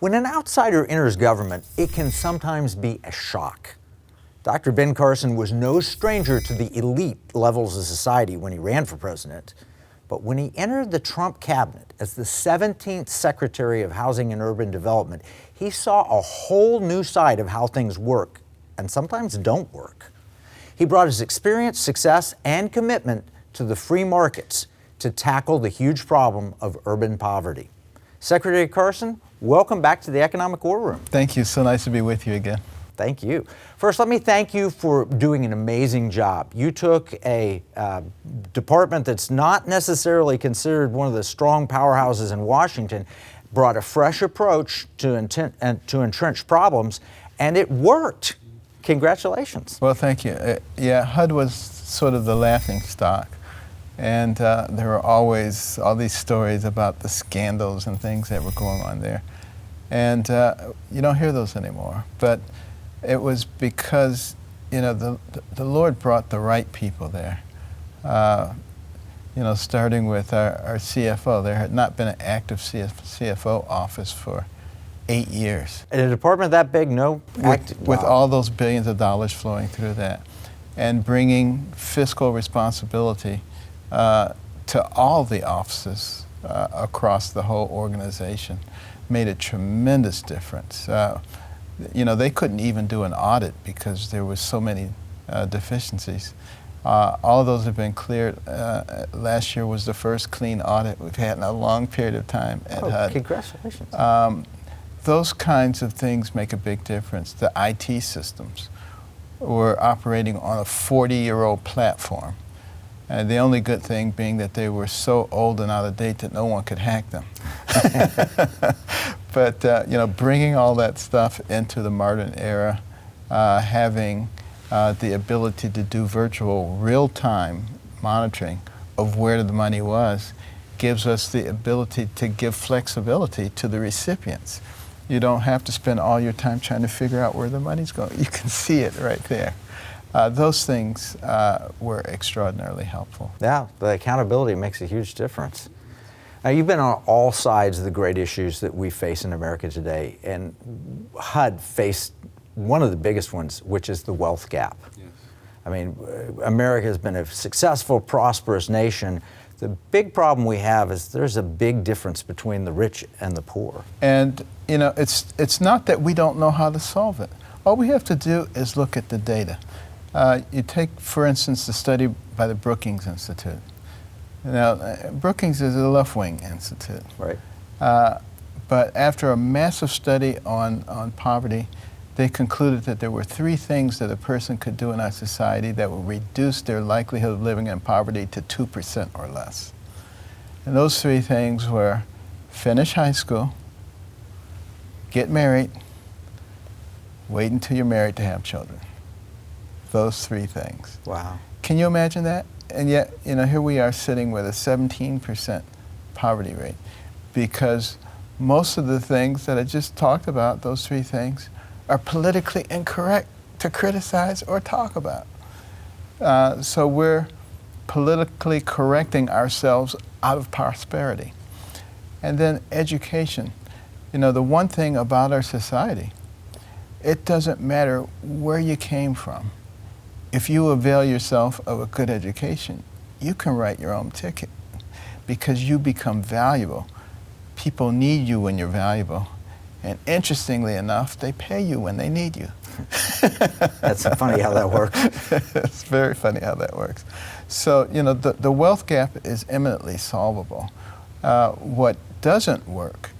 When an outsider enters government, it can sometimes be a shock. Dr. Ben Carson was no stranger to the elite levels of society when he ran for president. But when he entered the Trump cabinet as the 17th Secretary of Housing and Urban Development, he saw a whole new side of how things work and sometimes don't work. He brought his experience, success, and commitment to the free markets to tackle the huge problem of urban poverty. Secretary Carson, welcome back to the Economic War Room. Thank you. So nice to be with you again. Thank you. First, let me thank you for doing an amazing job. You took a department that's not necessarily considered one of the strong powerhouses in Washington, brought a fresh approach to entrench problems, and it worked. Congratulations. Well, thank you. Yeah, HUD was sort of the laughing stock. And there were always all these stories about the scandals and things that were going on there. And you don't hear those anymore. But it was because, you know, the Lord brought the right people there. You know, starting with our CFO. There had not been an active CFO office for 8 years. In a department that big, no active? With all those billions of dollars flowing through that. And bringing fiscal responsibility to all the offices across the whole organization made a tremendous difference. You know, they couldn't even do an audit because there were so many deficiencies. All of those have been cleared. Last year was the first clean audit we've had in a long period of time at HUD. Congratulations. Those kinds of things make a big difference. The IT systems were operating on a 40-year-old platform. And the only good thing being that they were so old and out of date that no one could hack them. But you know, bringing all that stuff into the modern era, having the ability to do virtual real-time monitoring of where the money was, gives us the ability to give flexibility to the recipients. You don't have to spend all your time trying to figure out where the money's going. You can see it right there. Those things were extraordinarily helpful. Yeah, the accountability makes a huge difference. Now, you've been on all sides of the great issues that we face in America today, and HUD faced one of the biggest ones, which is the wealth gap. Yes. I mean, America has been a successful, prosperous nation. The big problem we have is there's a big difference between the rich and the poor. And, you know, it's not that we don't know how to solve it. All we have to do is look at the data. You take, for instance, the study by the Brookings Institute. Now, Brookings is a left-wing institute. Right. But after a massive study on poverty, they concluded that there were 3 things that a person could do in our society that would reduce their likelihood of living in poverty to 2% or less. And those 3 things were finish high school, get married, wait until you're married to have children. Those 3 things. Wow. Can you imagine that? And yet, you know, here we are sitting with a 17% poverty rate because most of the things that I just talked about, those 3 things, are politically incorrect to criticize or talk about. So we're politically correcting ourselves out of prosperity. And then education. You know, the one thing about our society, it doesn't matter where you came from. If you avail yourself of a good education, you can write your own ticket because you become valuable. People need you when you're valuable. And interestingly enough, they pay you when they need you. That's funny how that works. It's very funny how that works. So, you know, the wealth gap is eminently solvable. What doesn't work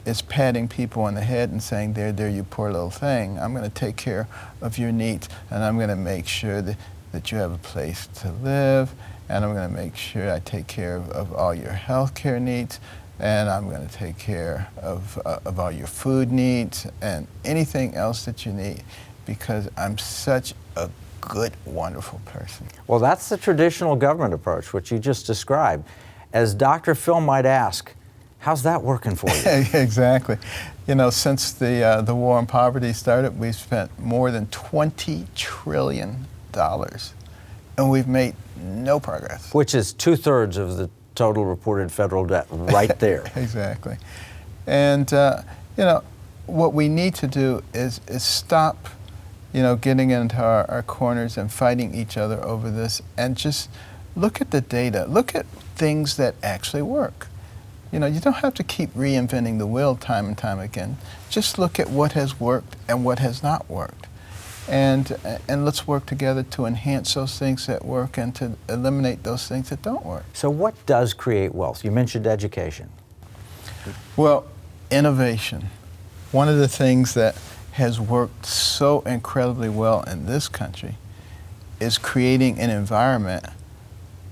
is patting people on the head and saying, there, you poor little thing. I'm going to take care of your needs, and I'm going to make sure that you have a place to live, and I'm going to make sure I take care of all your health care needs, and I'm going to take care of all your food needs and anything else that you need, because I'm such a good, wonderful person. Well, that's the traditional government approach, which you just described. As Dr. Phil might ask, how's that working for you? Exactly. You know, since the war on poverty started, we've spent more than $20 trillion, and we've made no progress. Which is 2/3 of the total reported federal debt right there. Exactly. And you know, what we need to do is stop, you know, getting into our corners and fighting each other over this, and just look at the data. Look at things that actually work. You know, you don't have to keep reinventing the wheel time and time again. Just look at what has worked and what has not worked. And let's work together to enhance those things that work and to eliminate those things that don't work. So what does create wealth? You mentioned education. Well, innovation. One of the things that has worked so incredibly well in this country is creating an environment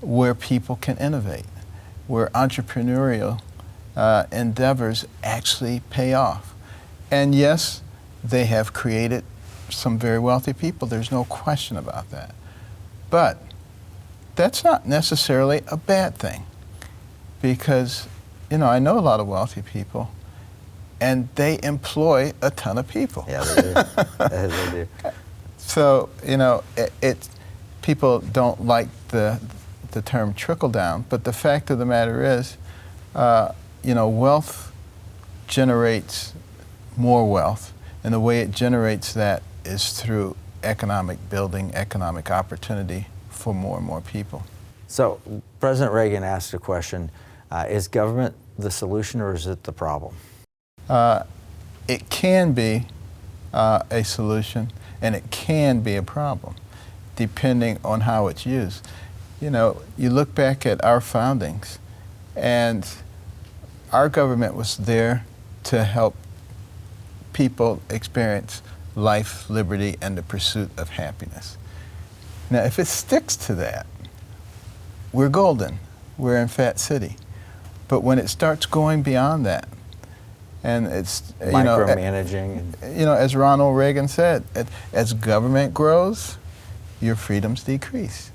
where people can innovate, where entrepreneurial endeavors actually pay off. And yes, they have created some very wealthy people. There's no question about that. But that's not necessarily a bad thing, because, you know, I know a lot of wealthy people, and they employ a ton of people. Yeah, they do. They do. So, you know, people don't like the term trickle down, but the fact of the matter is, you know, wealth generates more wealth, and the way it generates that is through economic building, economic opportunity for more and more people. So President Reagan asked a question, is government the solution or is it the problem? It can be a solution, and it can be a problem, depending on how it's used. You know, you look back at our foundings, and our government was there to help people experience life, liberty, and the pursuit of happiness. Now, if it sticks to that, we're golden. We're in Fat City. But when it starts going beyond that, and it's, you know, micromanaging. You know, as Ronald Reagan said, as government grows, your freedoms decrease.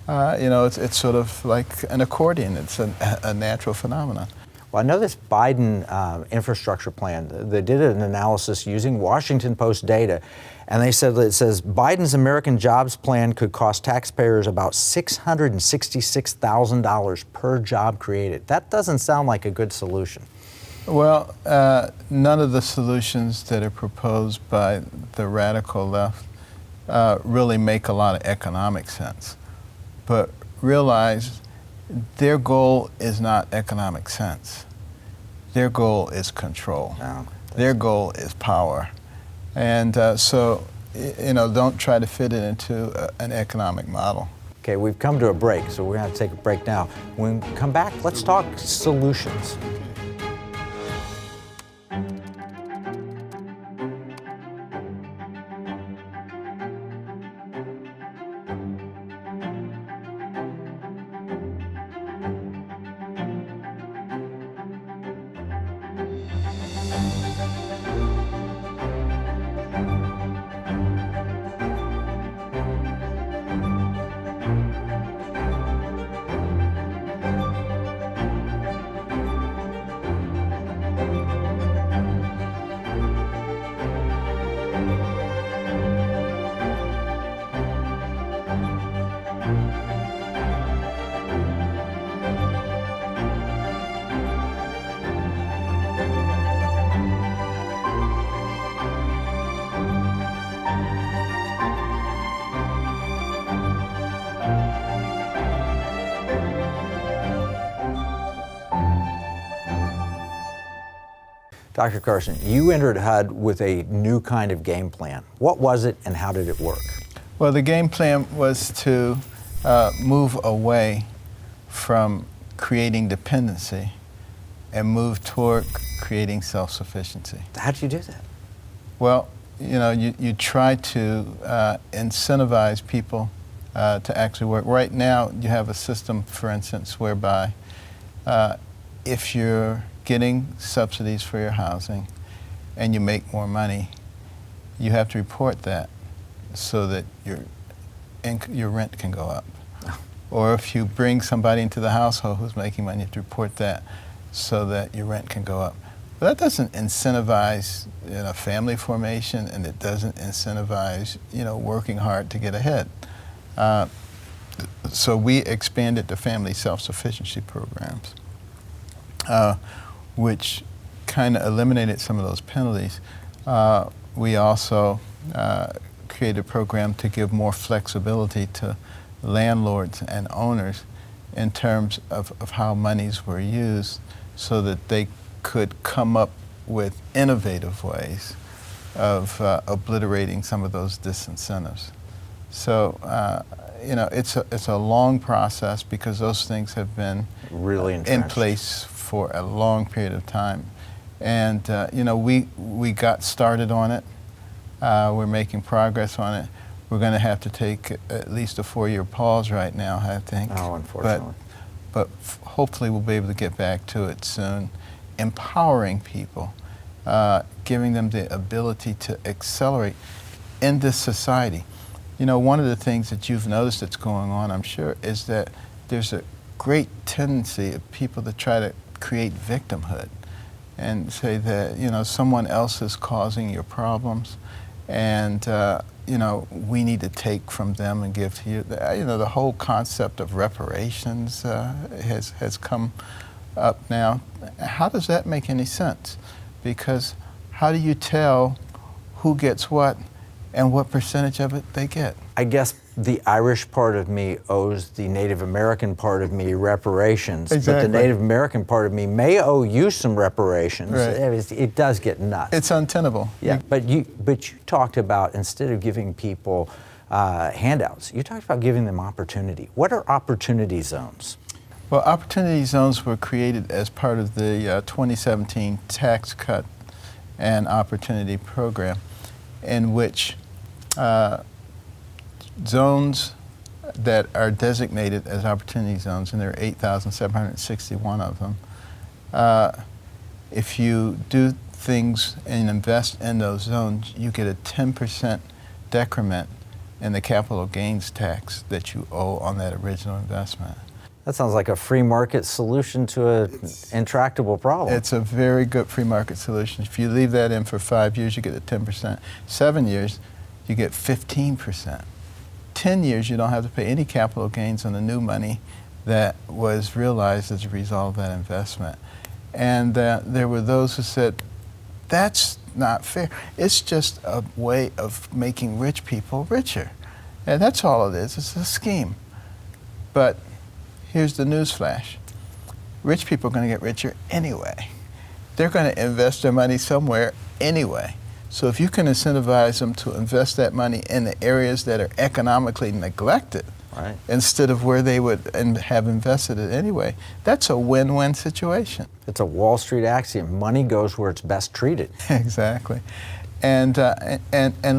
You know, it's sort of like an accordion. It's a natural phenomenon. Well, I know this Biden infrastructure plan, they did an analysis using Washington Post data, and they said that it says Biden's American Jobs Plan could cost taxpayers about $666,000 per job created. That doesn't sound like a good solution. Well, none of the solutions that are proposed by the radical left really make a lot of economic sense. But realize their goal is not economic sense. Their goal is control. No, their goal is power. And so, you know, don't try to fit it into an economic model. Okay, we've come to a break, so we're going to take a break now. When we come back, let's talk solutions. Dr. Carson, you entered HUD with a new kind of game plan. What was it and how did it work? Well, the game plan was to move away from creating dependency and move toward creating self-sufficiency. How did you do that? Well, you know, you try to incentivize people to actually work. Right now, you have a system, for instance, whereby if you're getting subsidies for your housing and you make more money, you have to report that so that your rent can go up. Or if you bring somebody into the household who's making money, you have to report that so that your rent can go up. But that doesn't incentivize, you know, family formation, and it doesn't incentivize, you know, working hard to get ahead. So we expanded the family self-sufficiency programs, which kind of eliminated some of those penalties, we also created a program to give more flexibility to landlords and owners in terms of how monies were used so that they could come up with innovative ways of obliterating some of those disincentives. So, it's a long process because those things have been really in place for a long period of time. And, we got started on it. We're making progress on it. We're going to have to take at least a 4-year pause right now, I think. Oh, unfortunately. But hopefully we'll be able to get back to it soon, empowering people, giving them the ability to accelerate in this society. One of the things that you've noticed that's going on, I'm sure, is that there's a great tendency of people to try to create victimhood and say that, someone else is causing your problems and, we need to take from them and give to you. The whole concept of reparations has come up now. How does that make any sense? Because how do you tell who gets what and what percentage of it they get? I guess the Irish part of me owes the Native American part of me reparations, Exactly. but the Native American part of me may owe you some reparations. Right. It does get nuts. It's untenable. Yeah, but you talked about, instead of giving people handouts, you talked about giving them opportunity. What are opportunity zones? Well, opportunity zones were created as part of the 2017 Tax Cut and Opportunity Program, in which zones that are designated as opportunity zones, and there are 8,761 of them, if you do things and invest in those zones, you get a 10% decrement in the capital gains tax that you owe on that original investment. That sounds like a free market solution to an intractable problem. It's a very good free market solution. If you leave that in for 5 years, you get a 10%. 7 years, you get 15%. 10 years, you don't have to pay any capital gains on the new money that was realized as a result of that investment. And there were those who said, that's not fair. It's just a way of making rich people richer. And that's all it is. It's a scheme. But here's the news flash. Rich people are going to get richer anyway. They're going to invest their money somewhere anyway. So if you can incentivize them to invest that money in the areas that are economically neglected, right, instead of where they would have invested it anyway, that's a win-win situation. It's a Wall Street axiom. Money goes where it's best treated. Exactly. And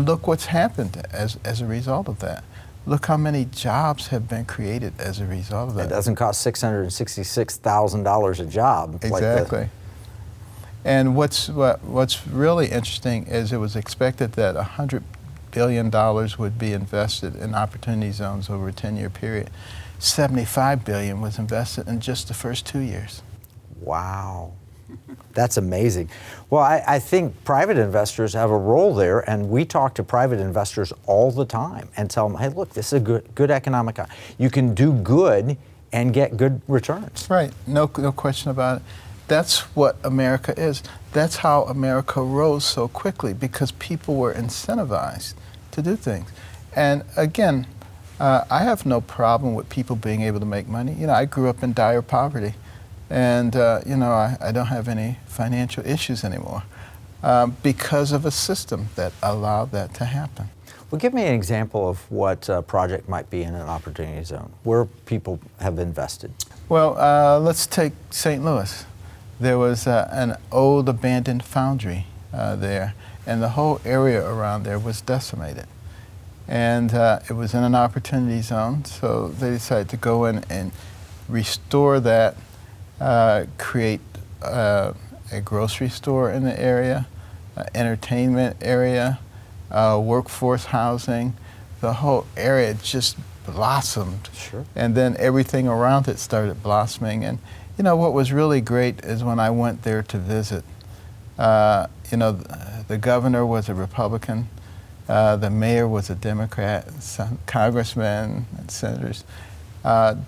look what's happened as a result of that. Look how many jobs have been created as a result of that. It doesn't cost $666,000 a job. Exactly. And what's really interesting is it was expected that $100 billion would be invested in opportunity zones over a 10-year period. $75 billion was invested in just the first 2 years. Wow. That's amazing. Well, I think private investors have a role there, and we talk to private investors all the time and tell them, hey, look, this is a good economic. You can do good and get good returns. Right. No question about it. That's what America is. That's how America rose so quickly, because people were incentivized to do things. And again, I have no problem with people being able to make money. I grew up in dire poverty, and I don't have any financial issues anymore because of a system that allowed that to happen. Well, give me an example of what a project might be in an opportunity zone, where people have invested. Well, let's take St. Louis. There was an old abandoned foundry there, and the whole area around there was decimated. And it was in an opportunity zone, so they decided to go in and restore that, create a grocery store in the area, entertainment area, workforce housing. The whole area just blossomed. Sure. And then everything around it started blossoming. And what was really great is when I went there to visit, the governor was a Republican, the mayor was a Democrat, some congressmen and senators,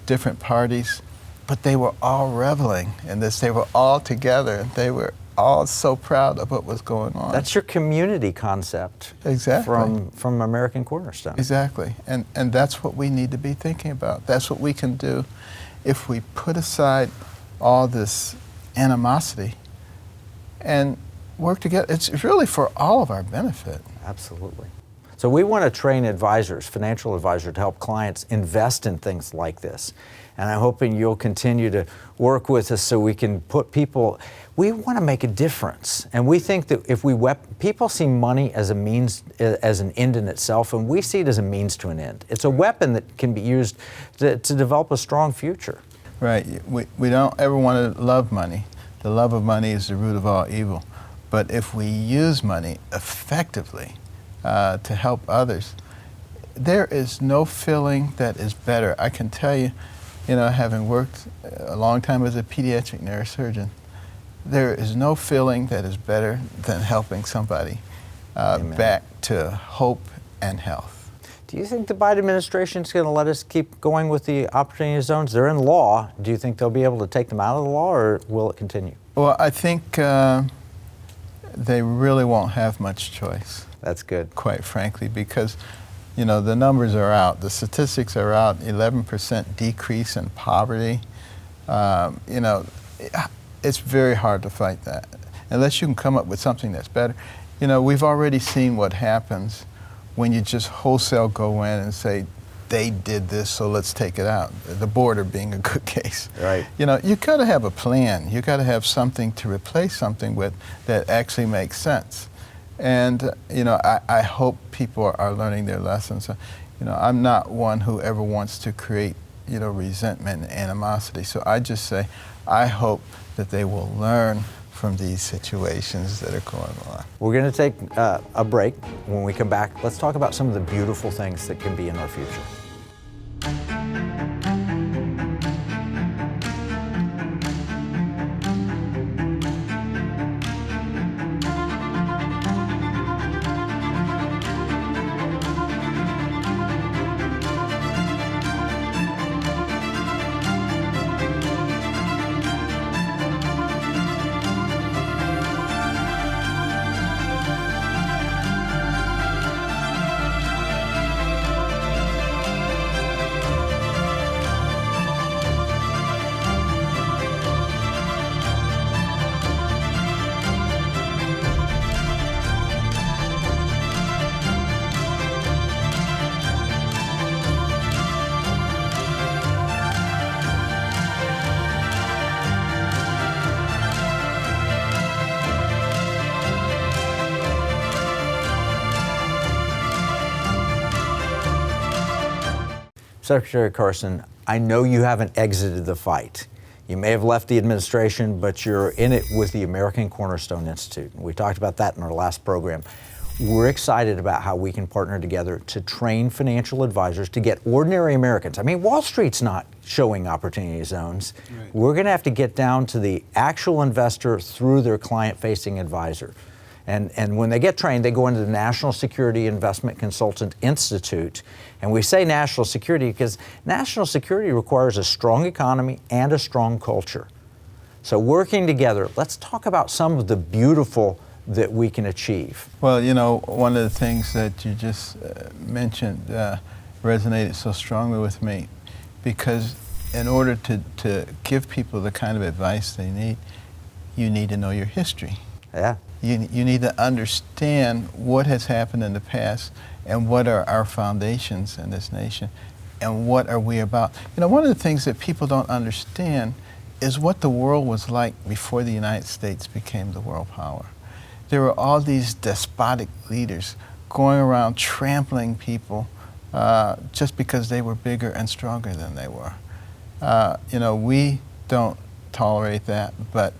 different parties, but they were all reveling in this. They were all together. They were all so proud of what was going on. That's your community concept. Exactly. From American Cornerstone. Exactly. And that's what we need to be thinking about. That's what we can do if we put aside all this animosity and work together. It's really for all of our benefit. Absolutely. So we want to train advisors, financial advisors, to help clients invest in things like this. And I'm hoping you'll continue to work with us so we can put people, we want to make a difference. And we think that if people see money as a means, as an end in itself, and we see it as a means to an end. It's a weapon that can be used to develop a strong future. Right. We don't ever want to love money. The love of money is the root of all evil. But if we use money effectively to help others, there is no feeling that is better. I can tell you, having worked a long time as a pediatric neurosurgeon, there is no feeling that is better than helping somebody back to hope and health. Do you think the Biden administration is going to let us keep going with the opportunity zones? They're in law. Do you think they'll be able to take them out of the law, or will it continue? Well, I think they really won't have much choice. That's good. Quite frankly, because the numbers are out. The statistics are out. 11% decrease in poverty. It's very hard to fight that unless you can come up with something that's better. We've already seen what happens when you just wholesale go in and say, they did this, so let's take it out. The border being a good case. Right. You got to have a plan. You got to have something to replace something with that actually makes sense. And I hope people are learning their lessons. I'm not one who ever wants to create resentment and animosity. So I just say, I hope that they will learn from these situations that are going on. We're going to take a break. When we come back, let's talk about some of the beautiful things that can be in our future. Secretary Carson, I know you haven't exited the fight. You may have left the administration, but you're in it with the American Cornerstone Institute. We talked about that in our last program. We're excited about how we can partner together to train financial advisors to get ordinary Americans. I mean, Wall Street's not showing opportunity zones. Right. We're going to have to get down to the actual investor through their client-facing advisor. And when they get trained, they go into the National Security Investment Consultant Institute. And we say national security because national security requires a strong economy and a strong culture. So working together, let's talk about some of the beautiful that we can achieve. Well, one of the things that you just mentioned resonated so strongly with me, because in order to give people the kind of advice they need, you need to know your history. Yeah. You need to understand what has happened in the past and what are our foundations in this nation and what are we about. One of the things that people don't understand is what the world was like before the United States became the world power. There were all these despotic leaders going around trampling people just because they were bigger and stronger than they were. We don't tolerate that, but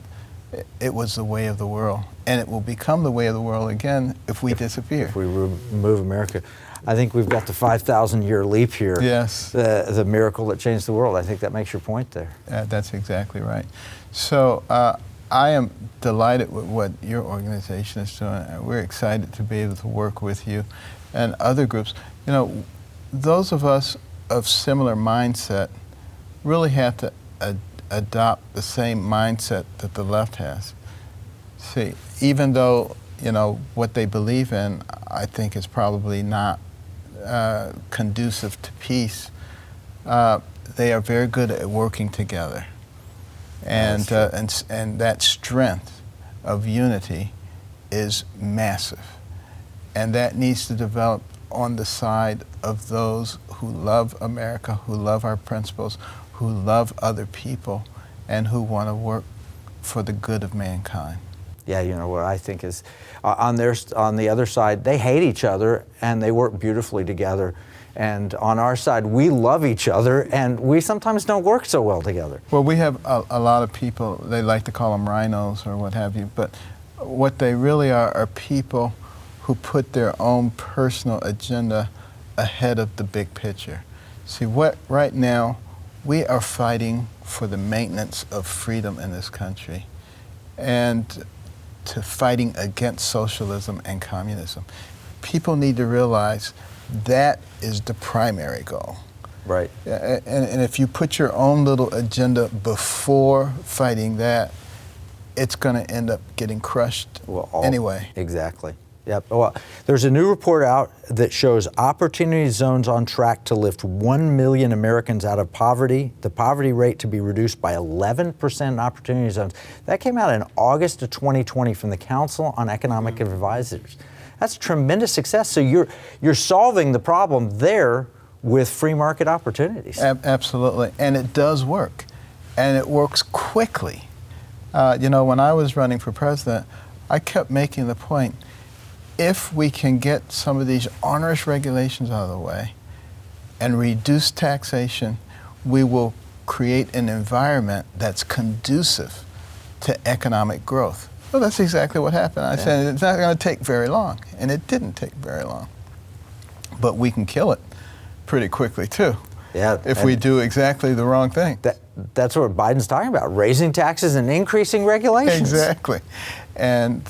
it was the way of the world, and it will become the way of the world again if we disappear. If we remove America. I think we've got the 5,000-year leap here. Yes. The miracle that changed the world. I think that makes your point there. That's exactly right. So I am delighted with what your organization is doing. We're excited to be able to work with you and other groups. Those of us of similar mindset really have to adopt the same mindset that the left has. See, even though, what they believe in, I think is probably not conducive to peace, they are very good at working together. And that strength of unity is massive. And that needs to develop on the side of those who love America, who love our principles, who love other people, and who want to work for the good of mankind. Yeah, what I think is on the other side, they hate each other and they work beautifully together. And on our side, we love each other and we sometimes don't work so well together. Well, we have a lot of people, they like to call them rhinos or what have you, but what they really are people who put their own personal agenda ahead of the big picture. See, right now, we are fighting for the maintenance of freedom in this country and to fighting against socialism and communism. People need to realize that is the primary goal. Right. And if you put your own little agenda before fighting that, it's going to end up getting crushed anyway. Exactly. Yep. Well, there's a new report out that shows opportunity zones on track to lift 1 million Americans out of poverty, the poverty rate to be reduced by 11% in opportunity zones. That came out in August of 2020 from the Council on Economic Advisors. That's tremendous success. So you're solving the problem there with free market opportunities. Absolutely. And it does work. And it works quickly. When I was running for president, I kept making the point, if we can get some of these onerous regulations out of the way and reduce taxation, we will create an environment that's conducive to economic growth. Well, that's exactly what happened. I said it's not going to take very long, and it didn't take very long. But we can kill it pretty quickly, too, if we do exactly the wrong thing. That's what Biden's talking about, raising taxes and increasing regulations. Exactly. And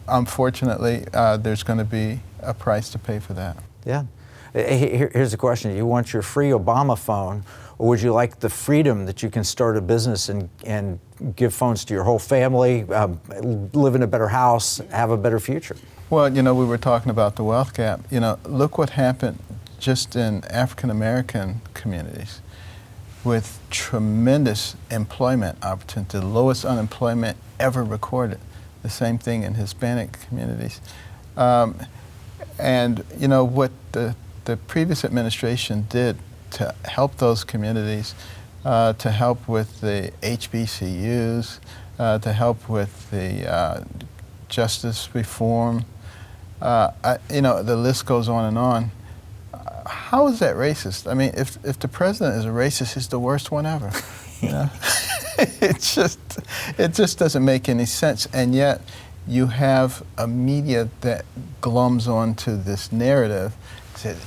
unfortunately, there's going to be a price to pay for that. Yeah. Here's the question. You want your free Obama phone, or would you like the freedom that you can start a business and give phones to your whole family, live in a better house, have a better future? Well, we were talking about the wealth gap. Look what happened just in African American communities with tremendous employment opportunity, the lowest unemployment ever recorded. The same thing in Hispanic communities. And what the previous administration did to help those communities, to help with the HBCUs, to help with the justice reform, the list goes on and on. How is that racist? I mean, if the president is a racist, he's the worst one ever. It just doesn't make any sense. And yet you have a media that glums onto this narrative, says,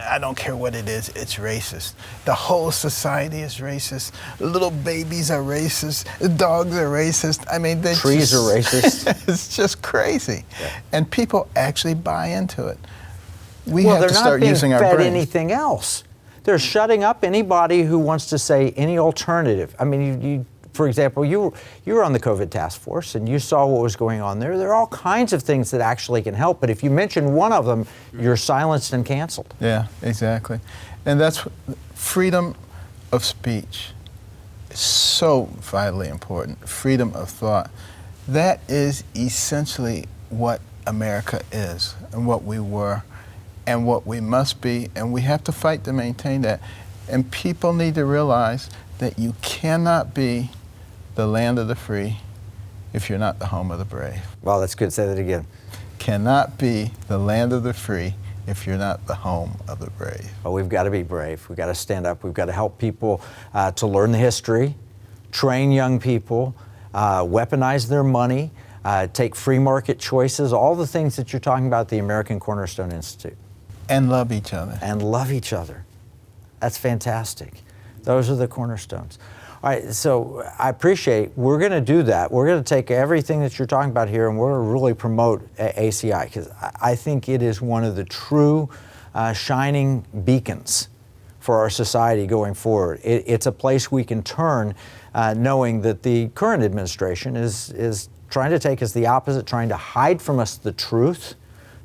I don't care what it is, it's racist. The whole society is racist. Little babies are racist. Dogs are racist. I mean, trees are racist. It's just crazy. Yeah. And people actually buy into it. We have to start using our brains. They're not being fed anything else. They're shutting up anybody who wants to say any alternative. I mean, you for example, you were on the COVID task force and you saw what was going on there. There are all kinds of things that actually can help, but if you mention one of them, you're silenced and canceled. Yeah, exactly. And that's freedom of speech. Is so vitally important. Freedom of thought. That is essentially what America is and what we were and what we must be, and we have to fight to maintain that. And people need to realize that you cannot be the land of the free if you're not the home of the brave. Well, that's good. Say that again. Cannot be the land of the free if you're not the home of the brave. Well, we've got to be brave. We've got to stand up. We've got to help people to learn the history, train young people, weaponize their money, take free market choices, all the things that you're talking about at the American Cornerstone Institute. And love each other. And love each other. That's fantastic. Those are the cornerstones. All right, so I appreciate, we're going to do that. We're going to take everything that you're talking about here and we're going to really promote ACI, because I think it is one of the true shining beacons for our society going forward. It's a place we can turn knowing that the current administration is trying to take us the opposite, trying to hide from us the truth,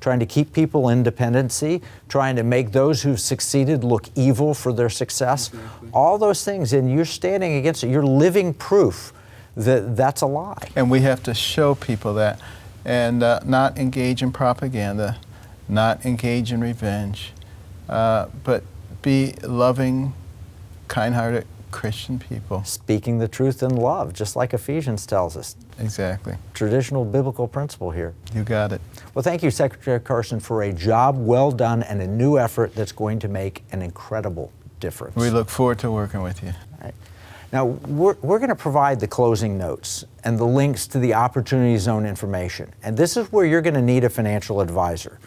trying to keep people in dependency, trying to make those who've succeeded look evil for their success. Exactly. All those things, and you're standing against it. You're living proof that that's a lie. And we have to show people that, and not engage in propaganda, not engage in revenge, but be loving, kind-hearted Christian people. Speaking the truth in love, just like Ephesians tells us. Exactly. Traditional biblical principle here. You got it. Well, thank you, Secretary Carson, for a job well done and a new effort that's going to make an incredible difference. We look forward to working with you. All right. Now, we're going to provide the closing notes and the links to the Opportunity Zone information. And this is where you're going to need a financial advisor.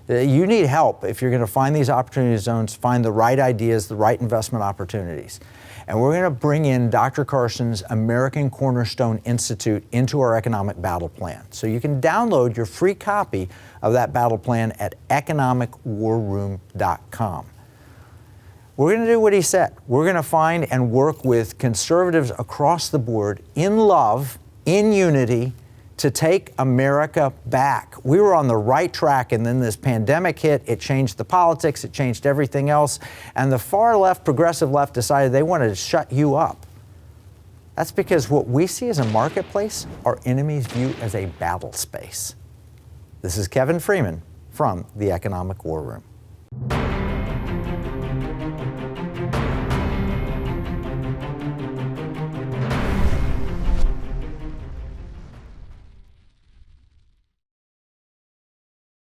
You need help if you're going to find these opportunity zones, find the right ideas, the right investment opportunities. And we're going to bring in Dr. Carson's American Cornerstone Institute into our economic battle plan. So you can download your free copy of that battle plan at economicwarroom.com. We're going to do what he said. We're going to find and work with conservatives across the board in love, in unity, to take America back. We were on the right track, and then this pandemic hit. It changed the politics. It changed everything else. And the far left, progressive left, decided they wanted to shut you up. That's because what we see as a marketplace, our enemies view as a battle space. This is Kevin Freeman from the Economic War Room.